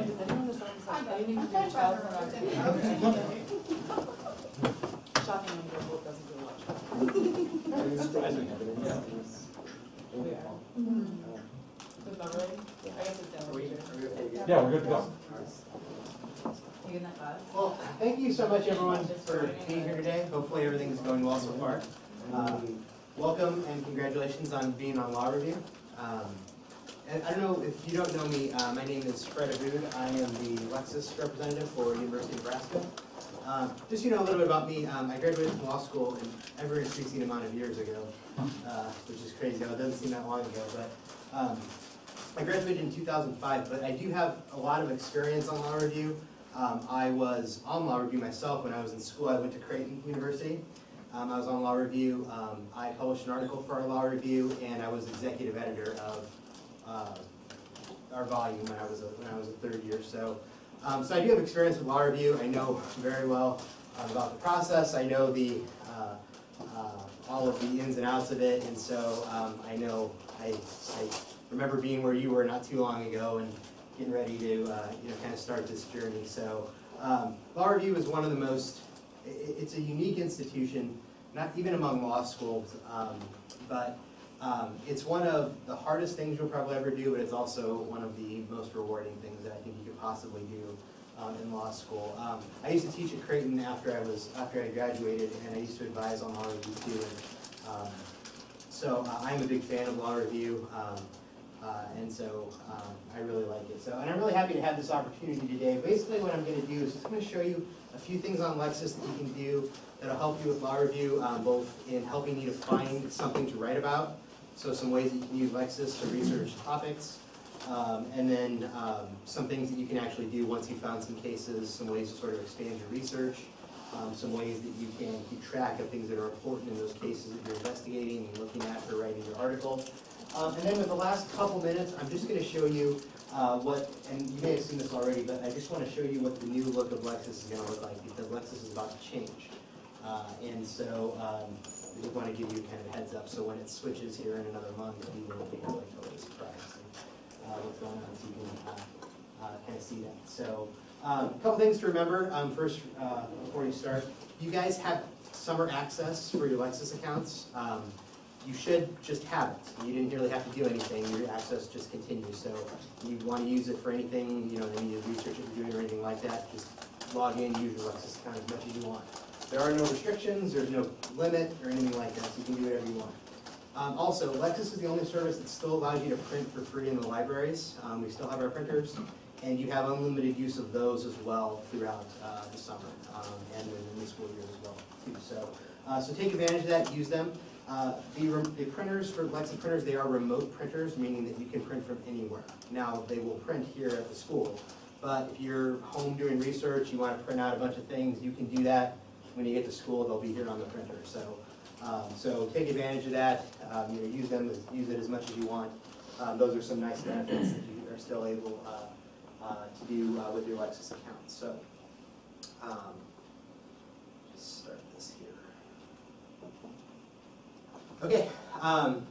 does anyone decide to anything with their child pornography? Shocking when your book doesn't do much. It's surprising. Yeah. Is that ready? I guess it's down. Yeah, we're good to go. You in that class? Well, thank you so much, everyone, for being here today. Hopefully everything is going well so far. Welcome and congratulations on being on Law Review. And I don't know if you don't know me, my name is Fred Abood. I am the Lexis representative for University of Nebraska. Just so you know a little bit about me, I graduated from law school an ever-increasing amount of years ago, which is crazy. It doesn't seem that long ago, but I graduated in 2005, but I do have a lot of experience on Law Review. I was on Law Review myself when I was in school. I went to Creighton University. I was on Law Review. I published an article for our Law Review, and I was executive editor of our volume when I was a third year. So I do have experience with Law Review. I know very well about the process. I know the all of the ins and outs of it, and so I know I remember being where you were not too long ago and getting ready to kind of start this journey. So Law Review is one of the most, it's a unique institution, not even among law schools, but it's one of the hardest things you'll probably ever do, but it's also one of the most rewarding things that I think you could possibly do in law school. I used to teach at Creighton after I graduated, and I used to advise on Law Review too. And, so I'm a big fan of Law Review. And so I really like it. And I'm really happy to have this opportunity today. Basically what I'm going to do is just going to show you a few things on Lexis that you can do that'll help you with Law Review, both in helping you to find something to write about, so some ways that you can use Lexis to research topics, and then some things that you can actually do once you've found some cases, some ways to sort of expand your research, some ways that you can keep track of things that are important in those cases that you're investigating and looking at for writing your article. And then with the last couple minutes, I'm just going to show you and you may have seen this already, but I just want to show you what the new look of Lexis is going to look like, because Lexis is about to change. And so I just want to give you kind of a heads up, so when it switches here in another month, you won't be really totally surprised what's going on, so you can kind of see that. So a couple things to remember. First, before you start, you guys have summer access for your Lexis accounts. You should just have it. You didn't really have to do anything. Your access just continues. So if you want to use it for anything, any research that you're doing or anything like that, just log in, use your Lexis account as much as you want. There are no restrictions, there's no limit or anything like that, so you can do whatever you want. Also, Lexis is the only service that still allows you to print for free in the libraries. We still have our printers, and you have unlimited use of those as well throughout the summer and in the school year as well, too. So take advantage of that, use them. The printers for Lexis printers, they are remote printers, meaning that you can print from anywhere. Now, they will print here at the school, but if you're home doing research, you want to print out a bunch of things, you can do that. When you get to school, they'll be here on the printer. So take advantage of that. Use it as much as you want. Those are some nice benefits that you are still able to do with your Lexis account. So just start this here. Okay,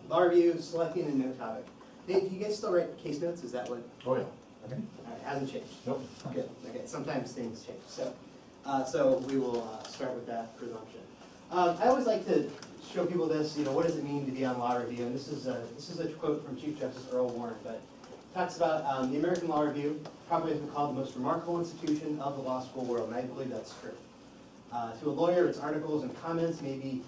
Law Review, selecting a note topic. Dave, do you guys still write case notes? Is that what? Oh, yeah. Okay. All right, hasn't changed. Nope. Good. Okay. Sometimes things change. So we will start with that presumption. I always like to show people this. What does it mean to be on Law Review? And this is a quote from Chief Justice Earl Warren, but it talks about the American Law Review probably has been called the most remarkable institution of the law school world, and I believe that's true. To a lawyer, its articles and comments may be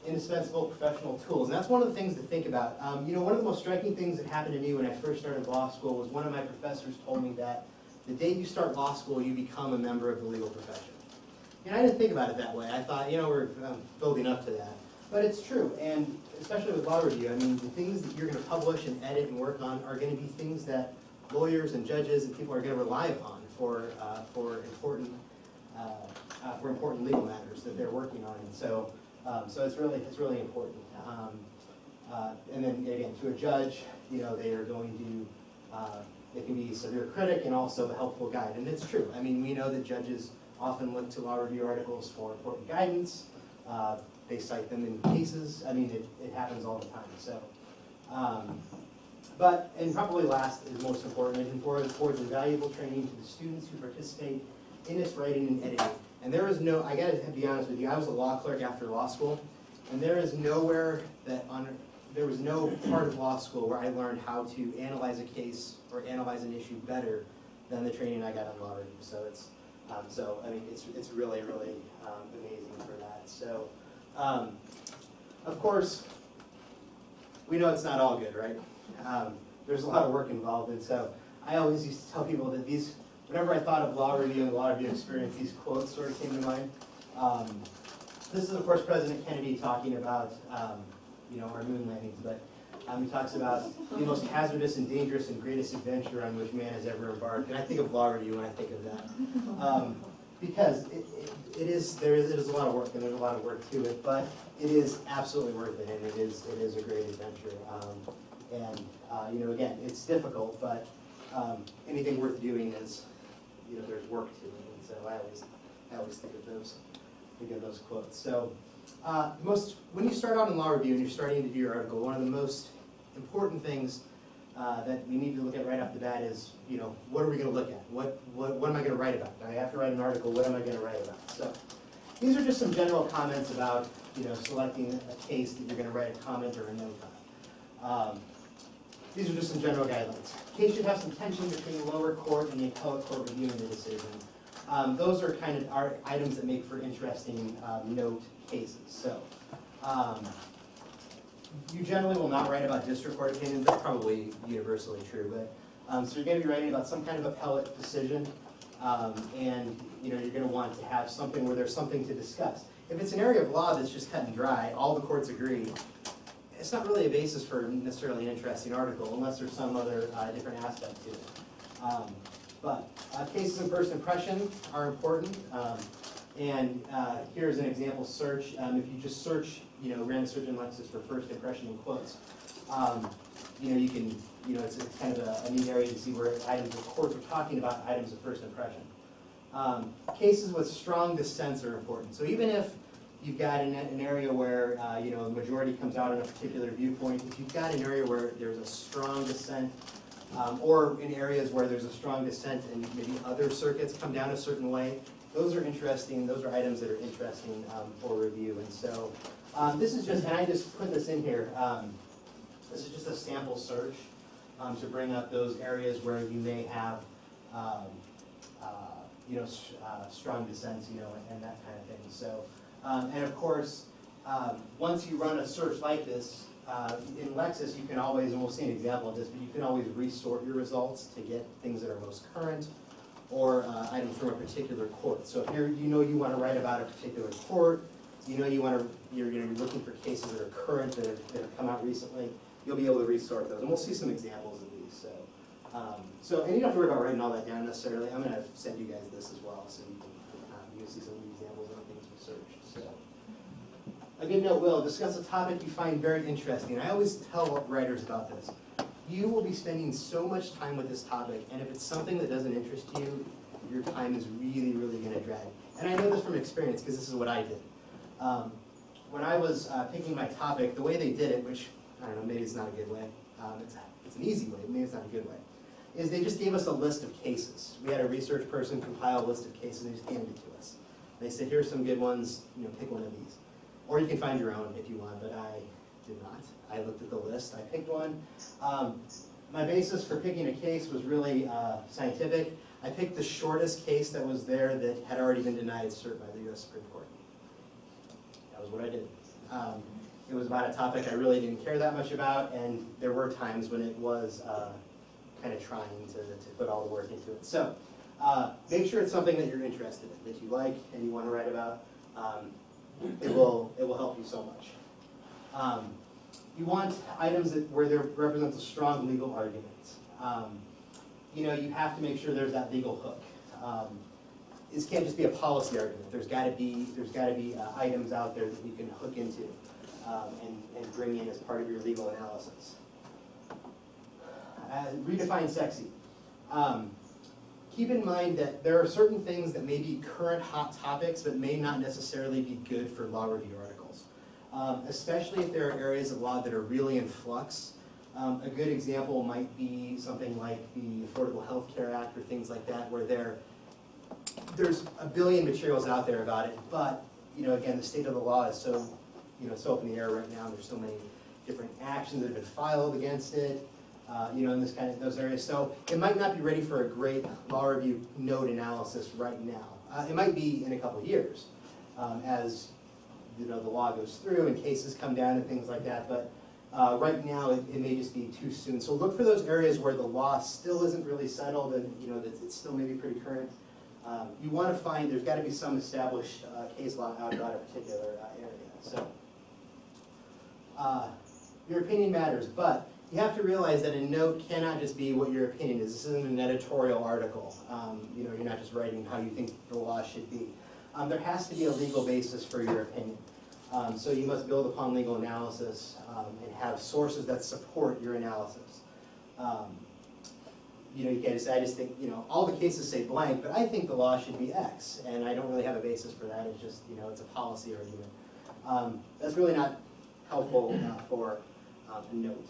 indispensable professional tools. And that's one of the things to think about. One of the most striking things that happened to me when I first started law school was one of my professors told me that the day you start law school, you become a member of the legal profession. And I didn't think about it that way. I thought, we're building up to that. But it's true, and especially with Law Review, the things that you're going to publish and edit and work on are going to be things that lawyers and judges and people are going to rely upon for important legal matters that they're working on. And so it's really important. And then again, to a judge, they are going to they can be a severe critic and also a helpful guide, and it's true. We know that judges often look to Law Review articles for important guidance. They cite them in cases. It happens all the time. So And probably last is most important, it affords invaluable training to the students who participate in its writing and editing. And there is no, I gotta be honest with you, I was a law clerk after law school, and there is nowhere there was no part of law school where I learned how to analyze a case or analyze an issue better than the training I got on law review. So it's, I mean, it's really, really amazing for that. So, of course, we know it's not all good, right? There's a lot of work involved, and so I always used to tell people that whenever I thought of law review and law review experience, these quotes sort of came to mind. This is, of course, President Kennedy talking about, our moon landings, but he talks about the most hazardous and dangerous and greatest adventure on which man has ever embarked. And I think of law review when I think of that. Because it is a lot of work, and there's a lot of work to it, but it is absolutely worth it, and it is a great adventure. Again, it's difficult, but anything worth doing is, there's work to it, and so I always think of those quotes. So, when you start out in law review and you're starting to do your article, one of the most important things that we need to look at right off the bat is, what are we going to look at? What am I going to write about? I have to write an article. What am I going to write about? So, these are just some general comments about, selecting a case that you're going to write a comment or a note on. These are just some general guidelines. Case should have some tension between the lower court and the appellate court reviewing the decision. Those are kind of our items that make for interesting note cases. So, you generally will not write about district court opinions. That's probably universally true. But so you're going to be writing about some kind of appellate decision, and you're going to want to have something where there's something to discuss. If it's an area of law that's just cut and dry, all the courts agree, it's not really a basis for necessarily an interesting article unless there's some other different aspect to it. But cases of first impression are important. And here's an example search. If you just search, ran a search in Lexis for first impression in quotes, you can, it's kind of a neat area to see where items of courts are talking about items of first impression. Cases with strong dissents are important. So even if you've got an area where, the majority comes out on a particular viewpoint, if you've got an area where there's a strong dissent, or in areas where there's a strong dissent and maybe other circuits come down a certain way, those are interesting. Those are items that are interesting for review. And so this is just, and I just put this in here, this is just a sample search to bring up those areas where you may have strong dissents, and that kind of thing. So, and of course, once you run a search like this, in Lexis, you can always, and we'll see an example of this, but you can always resort your results to get things that are most current, or items from a particular court. So if you want to write about a particular court, you're looking for cases that are current, that have come out recently, you'll be able to resort those. And we'll see some examples of these. And you don't have to worry about writing all that down necessarily. I'm going to send you guys this as well, so you can see some of the examples of things we searched. So, a good note, Will, discuss a topic you find very interesting. I always tell writers about this. You will be spending so much time with this topic, and if it's something that doesn't interest you, your time is really, really going to drag. And I know this from experience, because this is what I did. When I was picking my topic, the way they did it, which, I don't know, maybe it's not a good way, it's an easy way, maybe it's not a good way, is they just gave us a list of cases. We had a research person compile a list of cases, and they just handed it to us. They said, here's some good ones, pick one of these. Or you can find your own if you want, but I did not. I looked at the list, I picked one. My basis for picking a case was really scientific. I picked the shortest case that was there that had already been denied cert by the US Supreme Court. That was what I did. It was about a topic I really didn't care that much about, and there were times when it was kind of trying to put all the work into it. So make sure it's something that you're interested in, that you like and you want to write about. It will help you so much. You want items where there represents a strong legal argument. You have to make sure there's that legal hook. This can't just be a policy argument. There's got to be items out there that you can hook into and bring in as part of your legal analysis. Redefine sexy. Keep in mind that there are certain things that may be current hot topics but may not necessarily be good for law review articles. Especially if there are areas of law that are really in flux. A good example might be something like the Affordable Health Care Act or things like that, where there's a billion materials out there about it, but again, the state of the law is so so up in the air right now. There's so many different actions that have been filed against it, in this those areas. So it might not be ready for a great law review note analysis right now. It might be in a couple of years, as the law goes through and cases come down and things like that. But right now, it may just be too soon. So look for those areas where the law still isn't really settled and that it's still maybe pretty current. You want to find there's got to be some established case law out about a particular area. So your opinion matters, but you have to realize that a note cannot just be what your opinion is. This isn't an editorial article. You're not just writing how you think the law should be. There has to be a legal basis for your opinion. So you must build upon legal analysis and have sources that support your analysis. You can't just say, I just think, all the cases say blank, but I think the law should be X, and I don't really have a basis for that. It's just, it's a policy argument. That's really not helpful for a note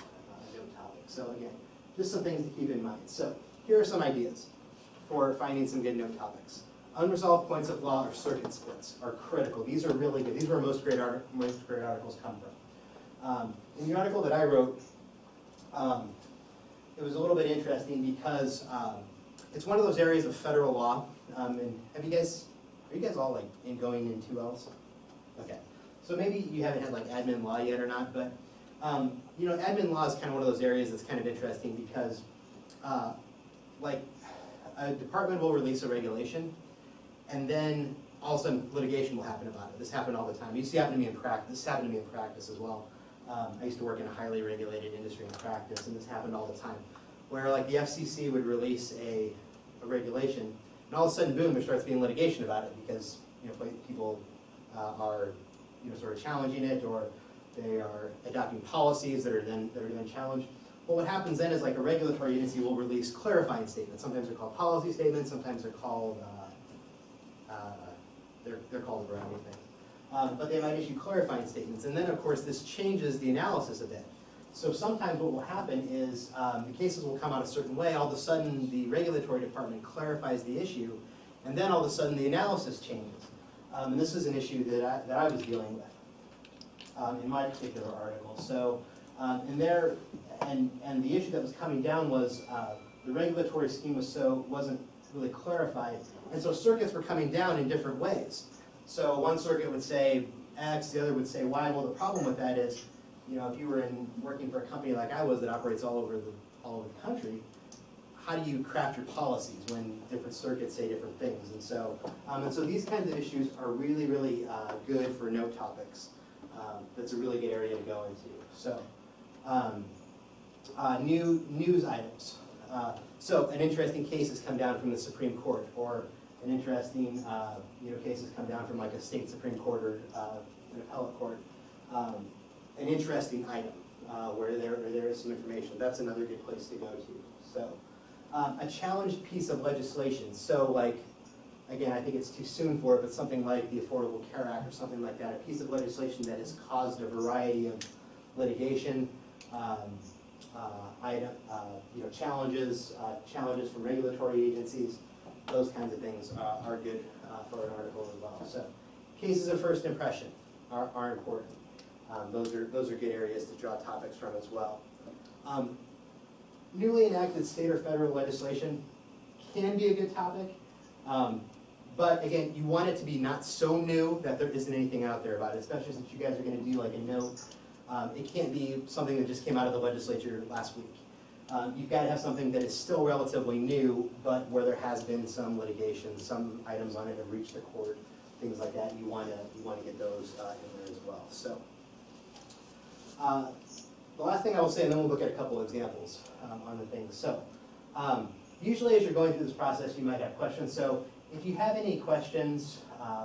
topic. So again, just some things to keep in mind. So here are some ideas for finding some good note topics. Unresolved points of law or circuit splits are critical. These are really good. These are where most great articles come from. In the article that I wrote, it was a little bit interesting because it's one of those areas of federal law. And are you guys all going in 2Ls? Okay. So maybe you haven't had admin law yet or not, but admin law is kind of one of those areas that's kind of interesting because a department will release a regulation, and then all of a sudden litigation will happen about it. This happened all the time. It used to happen to me in practice. This happened to me in practice as well. I used to work in a highly regulated industry in practice, and this happened all the time, where the FCC would release a regulation, and all of a sudden, boom, there starts being litigation about it because people are sort of challenging it, or they are adopting policies that are then challenged. Well, what happens then is a regulatory agency will release clarifying statements. Sometimes they're called policy statements. Sometimes they're called they're called a variety of things. But they might issue clarifying statements, and then of course this changes the analysis a bit. So sometimes what will happen is the cases will come out a certain way. All of a sudden, the regulatory department clarifies the issue, and then all of a sudden the analysis changes. And this is an issue that I was dealing with in my particular article. So, and the issue that was coming down was the regulatory scheme wasn't really clarified, and so circuits were coming down in different ways. So one circuit would say X, the other would say Y. Well, the problem with that is, if you were working for a company like I was that operates all over the country, how do you craft your policies when different circuits say different things? And so these kinds of issues are really, really good for note topics. That's a really good area to go into. So, news items. So an interesting case has come down from the Supreme Court, or an interesting case has come down from a state Supreme Court or an appellate court. An interesting item where there is some information. That's another good place to go to. So a challenged piece of legislation. So again, I think it's too soon for it, but something like the Affordable Care Act or something like that, a piece of legislation that has caused a variety of litigation, challenges from regulatory agencies, those kinds of things are good for an article as well. So cases of first impression are important. Those are good areas to draw topics from as well. Newly enacted state or federal legislation can be a good topic, but again, you want it to be not so new that there isn't anything out there about it, especially since you guys are going to do a note. It can't be something that just came out of the legislature last week. You've got to have something that is still relatively new, but where there has been some litigation, some items on it have reached the court, things like that. You want to get those in there as well. So. The last thing I will say, and then we'll look at a couple of examples on the things. So, usually as you're going through this process, you might have questions. So, if you have any questions,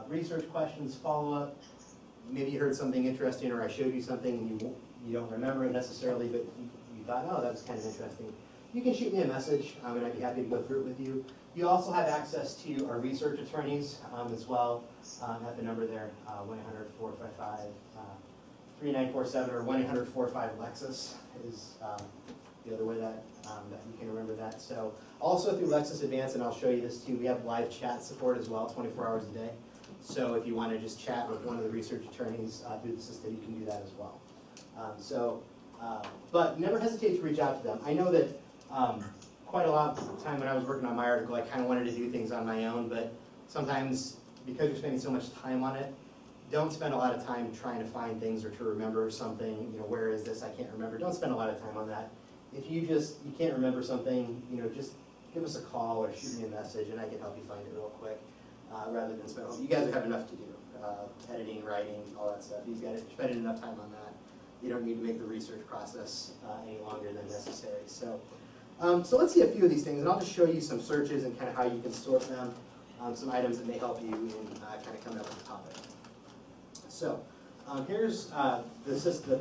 research questions, follow-up, maybe you heard something interesting or I showed you something and you don't remember it necessarily, but you thought, oh, that was kind of interesting, you can shoot me a message, and I'd be happy to go through it with you. You also have access to our research attorneys as well at the number there, 1-800-455 3947 or 1-800-45-LEXUS is the other way that you can remember that. So also through Lexus Advance, and I'll show you this too, we have live chat support as well, 24 hours a day. So if you want to just chat with one of the research attorneys through the system, you can do that as well. But never hesitate to reach out to them. I know that quite a lot of the time when I was working on my article, I kind of wanted to do things on my own, but sometimes because you're spending so much time on it, don't spend a lot of time trying to find things or to remember something. You know, where is this? I can't remember. Don't spend a lot of time on that. If you can't remember something, you know, just give us a call or shoot me a message, and I can help you find it real quick, rather than spend. You guys have enough to do, editing, writing, all that stuff. You guys are spending enough time on that. You don't need to make the research process any longer than necessary. So, so let's see a few of these things, and I'll just show you some searches and kind of how you can sort them, some items that may help you in kind of coming up with a topic. So here's the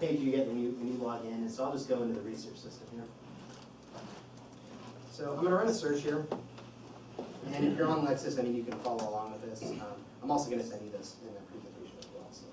page you get when you log in, and so I'll just go into the research system here. So I'm going to run a search here, and if you're on Lexus, I mean, you can follow along with this. I'm also going to send you this in the presentation as well. So.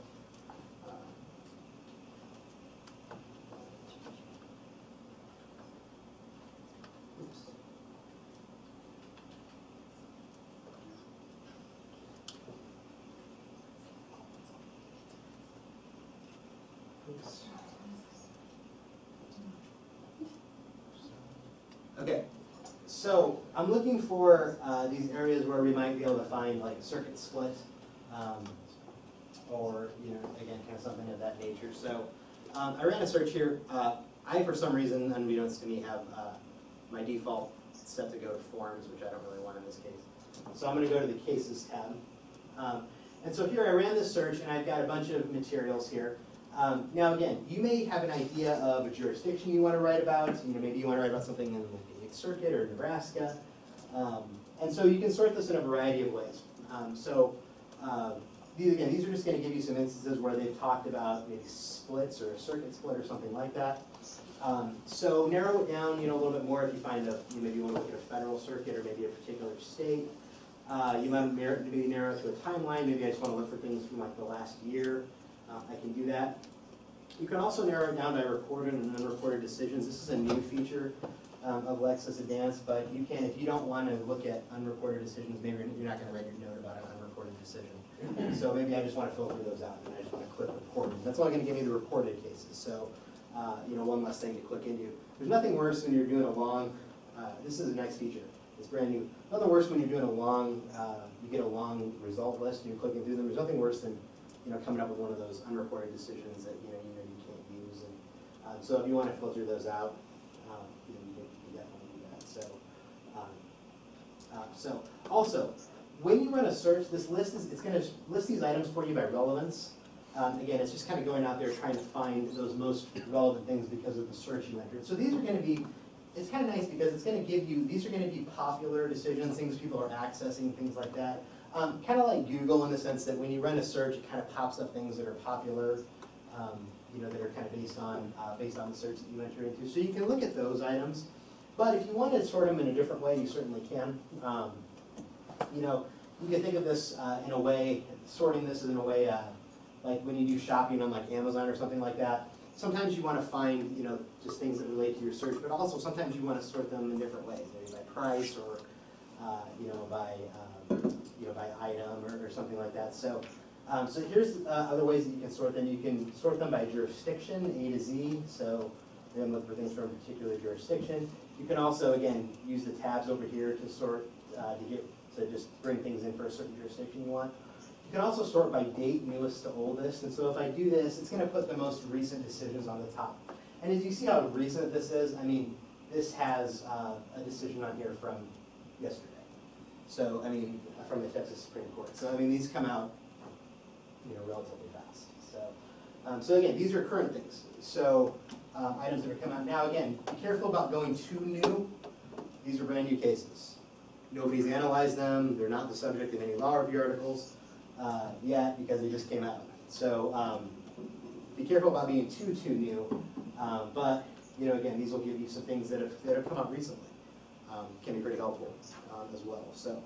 Okay, so I'm looking for these areas where we might be able to find like a circuit split, or again, kind of something of that nature. So I ran a search here. I, for some reason, unbeknownst to me, have my default set to go to forms, which I don't really want in this case. So I'm going to go to the cases tab. And so here I ran this search, and I've got a bunch of materials here. Now again, you may have an idea of a jurisdiction you want to write about. Maybe you want to write about something in the Eighth Circuit or Nebraska. And so you can sort this in a variety of ways. These are just going to give you some instances where they've talked about maybe splits or a circuit split or something like that. So narrow it down, a little bit more if you find maybe you want to look at a federal circuit or maybe a particular state. You might maybe narrow it to a timeline. Maybe I just want to look for things from like the last year. I can do that. You can also narrow it down by reported and unreported decisions. This is a new feature of Lexus Advance, but you can, if you don't want to look at unreported decisions, maybe you're not going to write your note about an unreported decision. So maybe I just want to filter those out, and I just want to click reported. That's only going to give me the reported cases. So, one less thing to click into. There's nothing worse when you're doing a long, this is a nice feature. It's brand new. Nothing worse when you're doing a long, you get a long result list and you're clicking through them. There's nothing worse than coming up with one of those unreported decisions that you can't use. And so if you want to filter those out, you can definitely do that. So also, when you run a search, this list it's going to list these items for you by relevance. Again, it's just kind of going out there trying to find those most relevant things because of the search you entered. So these are going to be, it's kind of nice because it's going to give you, these are going to be popular decisions, things people are accessing, things like that. Kind of like Google in the sense that when you run a search, it kind of pops up things that are popular, that are kind of based on the search that you enter into. So you can look at those items, but if you want to sort them in a different way, you certainly can. You can think of this in a way, sorting this in a way like when you do shopping on like Amazon or something like that. Sometimes you want to find just things that relate to your search, but also sometimes you want to sort them in different ways, maybe by price or by item or something like that. So, so here's other ways that you can sort them. You can sort them by jurisdiction, A to Z. So then look for things from a particular jurisdiction. You can also, again, use the tabs over here to sort, to just bring things in for a certain jurisdiction you want. You can also sort by date, newest to oldest. And so if I do this, it's going to put the most recent decisions on the top. And as you see how recent this is, I mean, this has a decision on here from yesterday. So, I mean, from the Texas Supreme Court. So, I mean, these come out, relatively fast. So, so again, these are current things. So, items that are coming out now. Again, be careful about going too new. These are brand new cases. Nobody's analyzed them. They're not the subject of any law review articles yet because they just came out. So, be careful about being too new. But again, these will give you some things that have come out recently. Can be pretty helpful as well. So,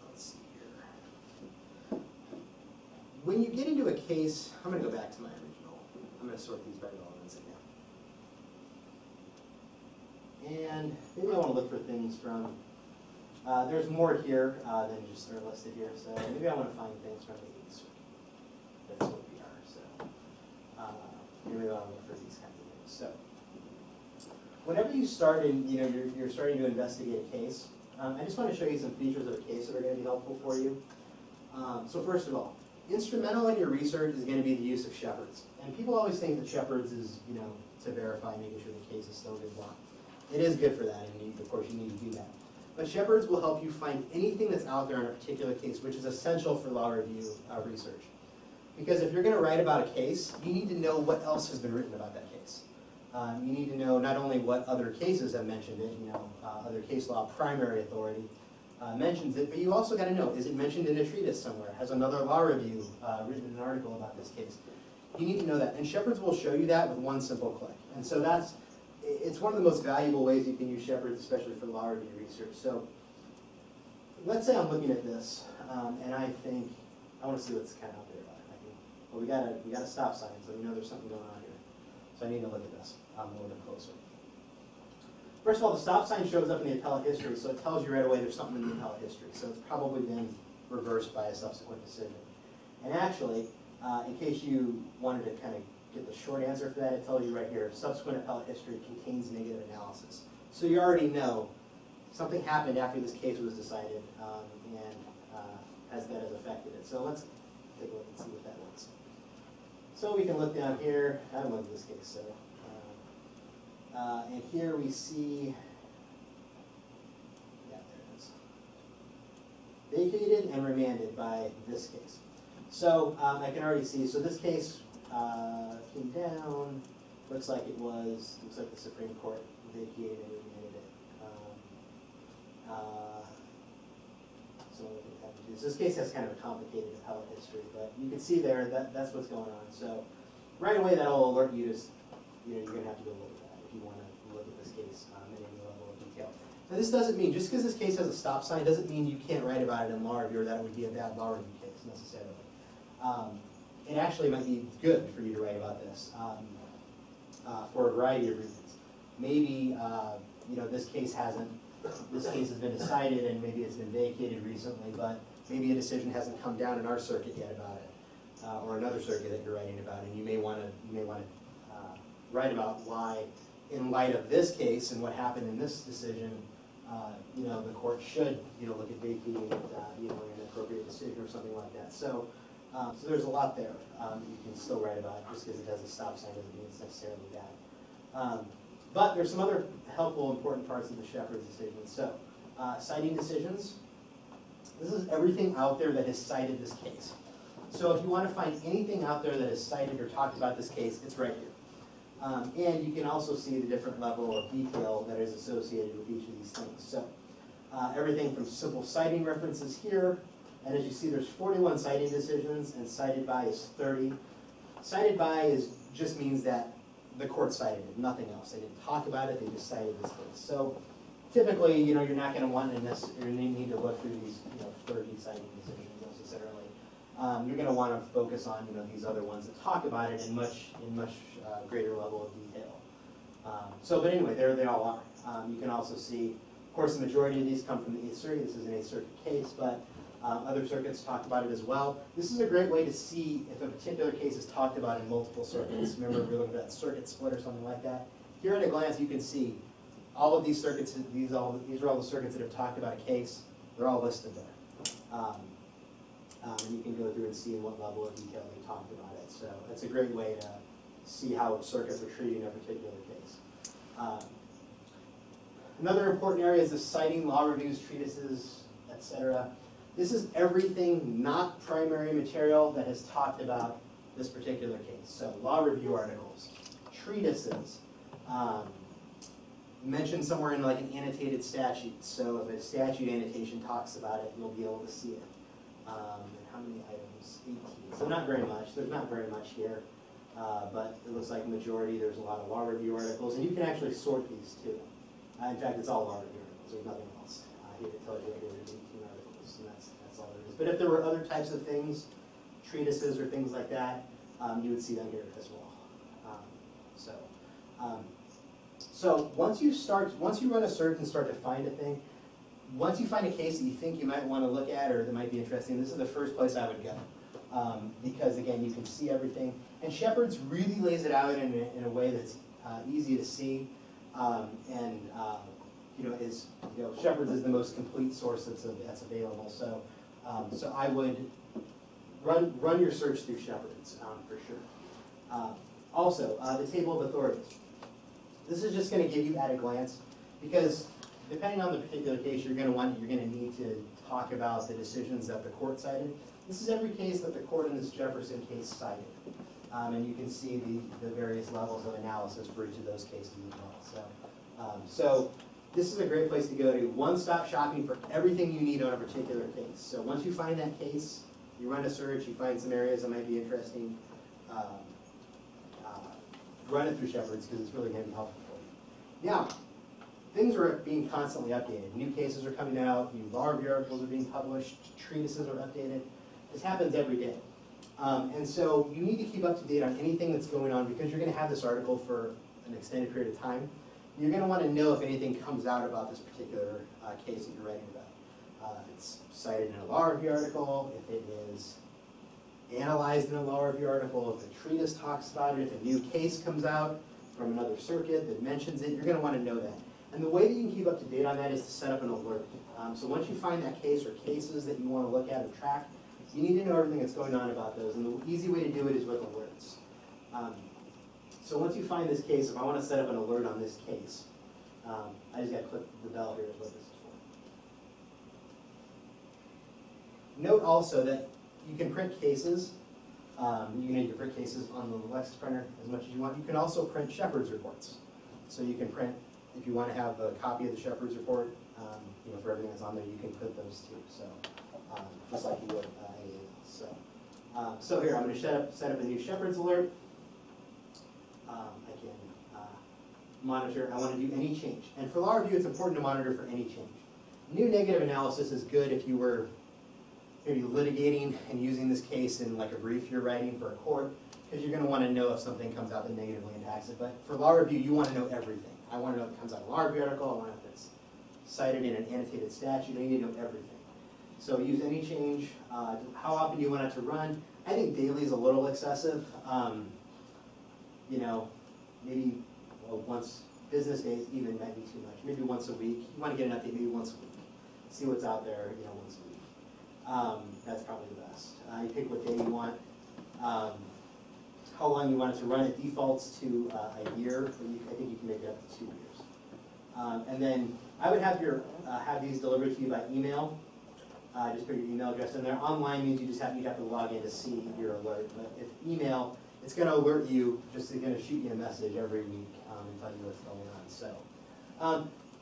let's see here. when you get into a case, I'm going to go back to my original. I'm going to sort these by relevance again. And maybe I want to look for things from, there's more here than just are listed here, so maybe I want to find things from the 8th Circuit. That's what we are, so maybe I want to look for these kinds of things. So whenever you start in, you're starting to investigate a case, I just want to show you some features of a case that are going to be helpful for you. So first of all, instrumental in your research is going to be the use of shepherds. And people always think that shepherds is, to verify, making sure the case is still good law. It is good for that, and of course you need to do that. But shepherds will help you find anything that's out there in a particular case, which is essential for law review research. Because if you're going to write about a case, you need to know what else has been written about that case. You need to know not only what other cases have mentioned it, other case law primary authority mentions it, but you also got to know, is it mentioned in a treatise somewhere? Has another law review written an article about this case? You need to know that. And shepherds will show you that with one simple click. And so it's one of the most valuable ways you can use shepherds, especially for law review research. So let's say I'm looking at this, and I think, I want to see what's kind of out there about it. Well, we got a stop sign, so we know there's something going on here. So I need to look at this a little bit closer. First of all, the stop sign shows up in the appellate history, so it tells you right away there's something in the appellate history. So it's probably been reversed by a subsequent decision. And actually, in case you wanted to kind of get the short answer for that, it tells you right here, subsequent appellate history contains negative analysis. So you already know something happened after this case was decided, and that has affected it. So let's take a look and see what that was. So we can look down here. I haven't looked at this case, so. And here we see, yeah, there it is. Vacated and remanded by this case. So I can already see, so this case came down, looks like the Supreme Court vacated and remanded it. So this case has kind of a complicated appellate history, but you can see there that's what's going on. So right away that'll alert you to, you're going to have to go look at that if you want to look at this case at any level of detail. Now this doesn't mean, just because this case has a stop sign doesn't mean you can't write about it in law review or that it would be a bad law review case necessarily. It actually might be good for you to write about this for a variety of reasons. Maybe this case has been decided and maybe it's been vacated recently, but maybe a decision hasn't come down in our circuit yet about it, or another circuit that you're writing about, and you may want to write about why, in light of this case and what happened in this decision, the court should look at vacating it, an appropriate decision or something like that. So there's a lot there you can still write about. Just because it has a stop sign doesn't mean it's necessarily bad. But there's some other helpful, important parts of the Shepard's decision. So citing decisions. This is everything out there that has cited this case. So if you want to find anything out there that has cited or talked about this case, it's right here. And you can also see the different level of detail that is associated with each of these things. So everything from simple citing references here, and as you see, there's 41 citing decisions, and cited by is 30. Cited by just means that the court cited it, nothing else. They didn't talk about it, they just cited this case. So typically, you're not going to want to necessarily need to look through these 30 citing decisions necessarily. You're going to want to focus on these other ones that talk about it in much greater level of detail. But anyway, there they all are. You can also see, of course, the majority of these come from the 8th Circuit. This is an 8th Circuit case, but other circuits talk about it as well. This is a great way to see if a particular case is talked about in multiple circuits. Remember, we were looking at that circuit split or something like that. Here at a glance, you can see all of these circuits. These are all the circuits that have talked about a case. They're all listed there. And you can go through and see in what level of detail they talked about it. So that's a great way to see how circuits are treating a particular case. Another important area is the citing, law reviews, treatises, etc. This is everything not primary material that has talked about this particular case. So law review articles, treatises, mentioned somewhere in like an annotated statute. So if a statute annotation talks about it, you'll be able to see it. And how many items? 18. So not very much. There's not very much here. But it looks like majority, there's a lot of law review articles. And you can actually sort these too. In fact, it's all law review articles. There's nothing else. Here it tells you there's 18 articles, and that's all there is. But if there were other types of things treatises or things like that, you would see them here as well. So once you run a search and start to find a thing, once you find a case that you think you might want to look at or that might be interesting, this is the first place I would go. Because again, you can see everything. And Shepard's really lays it out in a way that's easy to see. Shepard's is the most complete source that's available. So I would run your search through Shepard's for sure. Also, the table of authorities. This is just going to give you at a glance, because depending on the particular case you're going to need to talk about the decisions that the court cited. This is every case that the court in this Jefferson case cited. And you can see the various levels of analysis for each of those cases as well. So this is a great place to go to one-stop shopping for everything you need on a particular case. So once you find that case, you run a search, you find some areas that might be interesting, run it through Shepard's because it's really going to be helpful for you. Now, things are being constantly updated. New cases are coming out, new law review articles are being published, treatises are updated. This happens every day. And so you need to keep up to date on anything that's going on because you're going to have this article for an extended period of time. You're going to want to know if anything comes out about this particular case that you're writing about. If it's cited in a law review article, if it is analyzed in a law review article, if a treatise talks about it, if a new case comes out from another circuit that mentions it, you're going to want to know that. And the way that you can keep up to date on that is to set up an alert. So once you find that case or cases that you want to look at or track, you need to know everything that's going on about those. And the easy way to do it is with alerts. So once you find this case, if I want to set up an alert on this case, I just got to click the bell here is what this is for. Note also that you can print cases. You can print cases on the Lexis printer as much as you want. You can also print Shepard's reports. So you can print, if you want to have a copy of the Shepard's report, for everything that's on there, you can put those too. So just like you would anything else. So here, I'm going to set up a new Shepard's alert. I can monitor. I want to do any change. And for law review, it's important to monitor for any change. New negative analysis is good if you were maybe litigating and using this case in like a brief you're writing for a court, because you're going to want to know if something comes out that negatively impacts it. But for law review, you want to know everything. I want to know if it comes out in a law review article. I want to know if it's cited in an annotated statute. I need to know everything. So use any change. How often do you want it to run? I think daily is a little excessive. Maybe once business days even might be too much. Maybe once a week. You want to get an update maybe once a week. See what's out there, once a week. That's probably the best. You pick what day you want. How long you want it to run. It defaults to a year. I think you can make it up to 2 years. And then I would have these delivered to you by email. Just put your email address in there. Online means you'd have to log in to see your alert. But if email, it's going to alert you. It's going to shoot you a message every week and tell you what's going on. So,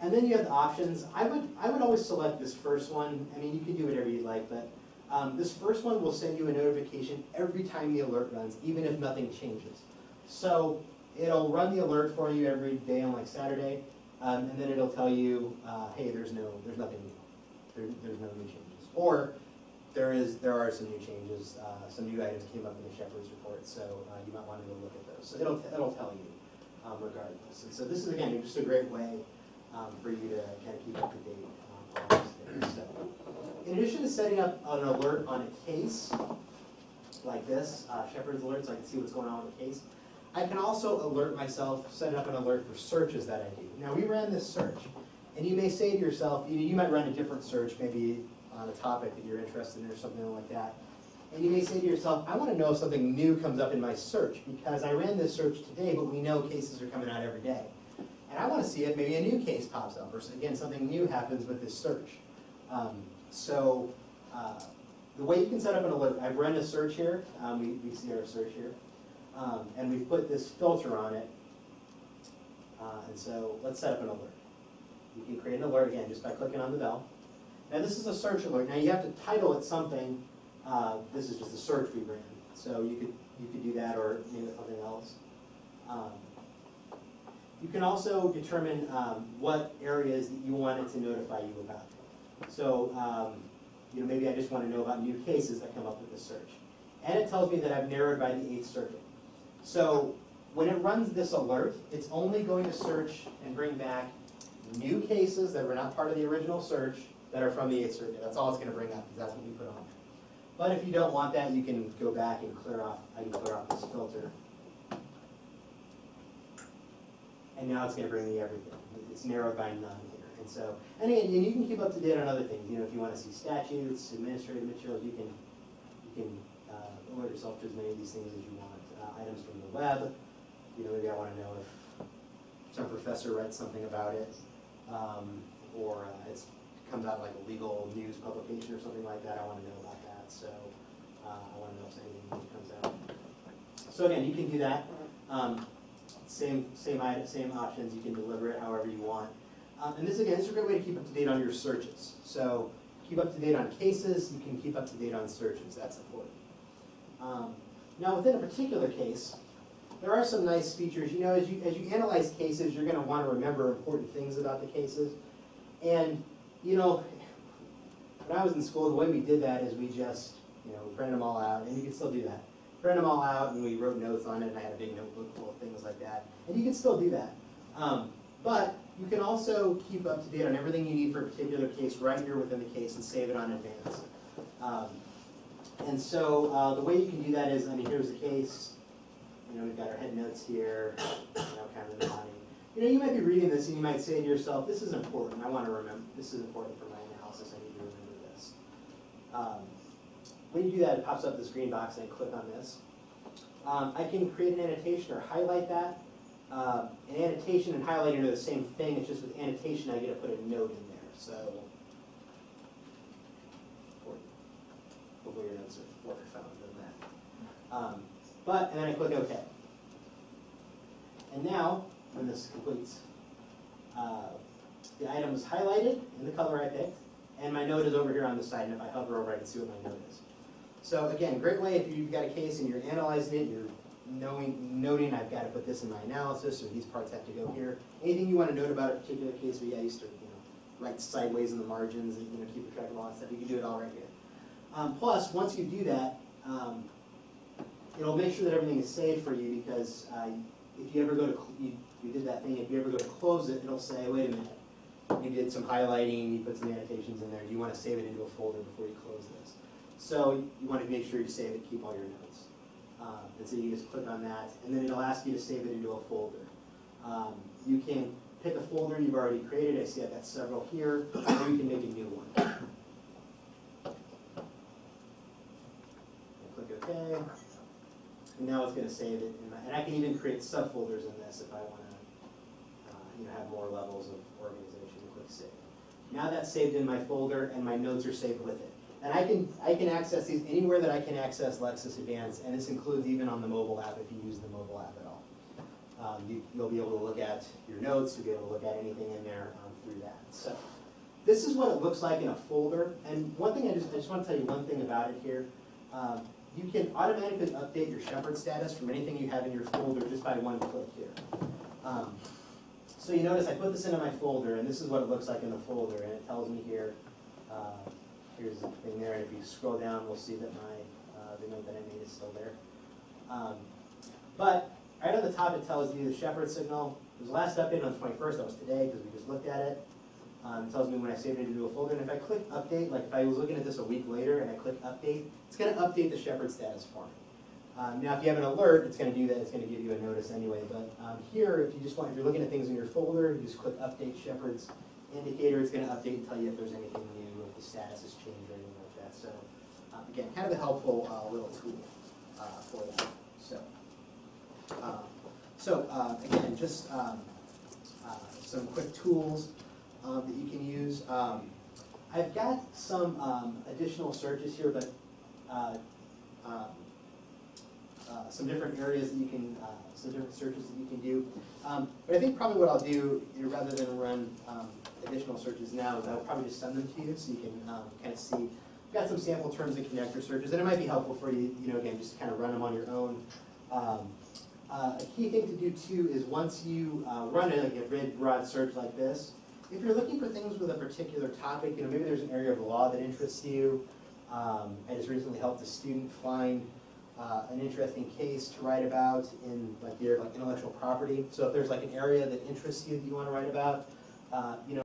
and then you have the options. I would always select this first one. I mean, you can do whatever you like, but this first one will send you a notification every time the alert runs, even if nothing changes. So it'll run the alert for you every day on like Saturday, and then it'll tell you, hey, there's nothing new. There's no new changes. Or there are some new changes. Some new items came up in the Shepard's report, so you might want to go look at those. So it'll tell you regardless. And so this is again just a great way for you to kind of keep up to date on all these things. So, in addition to setting up an alert on a case like this, Shepard's alert, so I can see what's going on with the case, I can also alert myself, set up an alert for searches that I do. Now we ran this search, and you may say to yourself, you might run a different search, maybe on a topic that you're interested in or something like that. And you may say to yourself, I want to know if something new comes up in my search because I ran this search today, but we know cases are coming out every day. And I want to see if maybe a new case pops up, or again, something new happens with this search. The way you can set up an alert, I've run a search here. We see our search here. And we've put this filter on it. And so let's set up an alert. You can create an alert again just by clicking on the bell. Now this is a search alert. Now you have to title it something. This is just a search we ran. So you could do that or name it something else. You can also determine what areas that you want it to notify you about. So maybe I just want to know about new cases that come up with this search. and it tells me that I've narrowed by the 8th circuit. So when it runs this alert, it's only going to search and bring back new cases that were not part of the original search that are from the 8th circuit. That's all it's going to bring up, because that's what we put on. But if you don't want that, you can go back and clear off. I can clear off this filter. And now it's going to bring me everything. It's narrowed by none here. And so, and again, you can keep up to date on other things. You know, if you want to see statutes, administrative materials, you can alert yourself to as many of these things as you want. Items from the web. You know, maybe I want to know if some professor writes something about it, or it comes out like a legal news publication or something like that. I want to know about that. So I want to know if anything new comes out. So again, you can do that. Same options. You can deliver it however you want. And this is a great way to keep up to date on your searches. So keep up to date on cases. You can keep up to date on searches. That's important. Now within a particular case, there are some nice features. You know, as you analyze cases, you're going to want to remember important things about the cases. And you know, when I was in school, the way we did that is we just, you know, we printed them all out, and you can still do that. Print them all out, and we wrote notes on it, and I had a big notebook full of things like that. And you can still do that. But you can also keep up to date on everything you need for a particular case right here within the case and save it on advance. And so the way you can do that is, I mean, here's the case. You know, we've got our head notes here, you know, kind of the body. You know, you might be reading this and you might say to yourself, this is important. I want to remember, this is important for my analysis. I need to remember this. When you do that, it pops up this green box and I click on this. I can create an annotation or highlight that. An annotation and highlighting are the same thing. It's just with annotation I get to put a note in there. So, hopefully your notes are more profound than that. And then I click OK. And now, when this completes, the item is highlighted in the color I picked, and my note is over here on the side, and if I hover over, I can see what my note is. So again, great way if you've got a case and you're analyzing it, you're noting I've got to put this in my analysis, or these parts have to go here. Anything you want to note about a particular case, I used to write sideways in the margins and keep track of all that stuff. You can do it all right here. Plus, once you do that, it'll make sure that everything is saved for you, because if you ever go to, you did that thing, if you ever go to close it, it'll say, wait a minute, you did some highlighting, you put some annotations in there, you want to save it into a folder before you close this. So you want to make sure you save it, keep all your notes. And so you just click on that, and then it'll ask you to save it into a folder. You can pick a folder you've already created. I see I've got several here, or you can make a new one. Click OK. And now it's going to save it. And I can even create subfolders in this if I want to have more levels of organization. Click Save. Now that's saved in my folder, and my notes are saved with it. And I can access these anywhere that I can access Lexis Advance, and this includes even on the mobile app if you use the mobile app at all. You'll be able to look at your notes, you'll be able to look at anything in there through that. So this is what it looks like in a folder. And one thing I just want to tell you one thing about it here. You can automatically update your Shepherd status from anything you have in your folder just by one click here. So you notice I put this into my folder, and this is what it looks like in the folder, and it tells me here, here's the thing there, and if you scroll down, we'll see that the note that I made is still there. But right on the top, it tells you the Shepherd signal. It was last updated on the 21st. That was today, because we just looked at it. It tells me when I saved it into a folder, and if I click update, like if I was looking at this a week later and I click update, it's going to update the Shepherd status for me. Now, if you have an alert, it's going to do that. It's going to give you a notice anyway. But here, if you're looking at things in your folder, you just click update Shepherd's indicator. It's going to update and tell you if there's anything new, if the status has changed or anything like that. So again, kind of a helpful little tool for that. So again, just some quick tools that you can use. I've got some additional searches here, but some different areas that you can, some different searches that you can do. But I think probably what I'll do, rather than run additional searches now, is I'll probably just send them to you so you can kind of see. I've got some sample terms and connector searches, and it might be helpful for you, again, just to kind of run them on your own. A key thing to do too is once you run a big broad search like this, if you're looking for things with a particular topic, maybe there's an area of law that interests you. I just recently helped a student find an interesting case to write about in like your intellectual property. So if there's like an area that interests you that you want to write about, you know.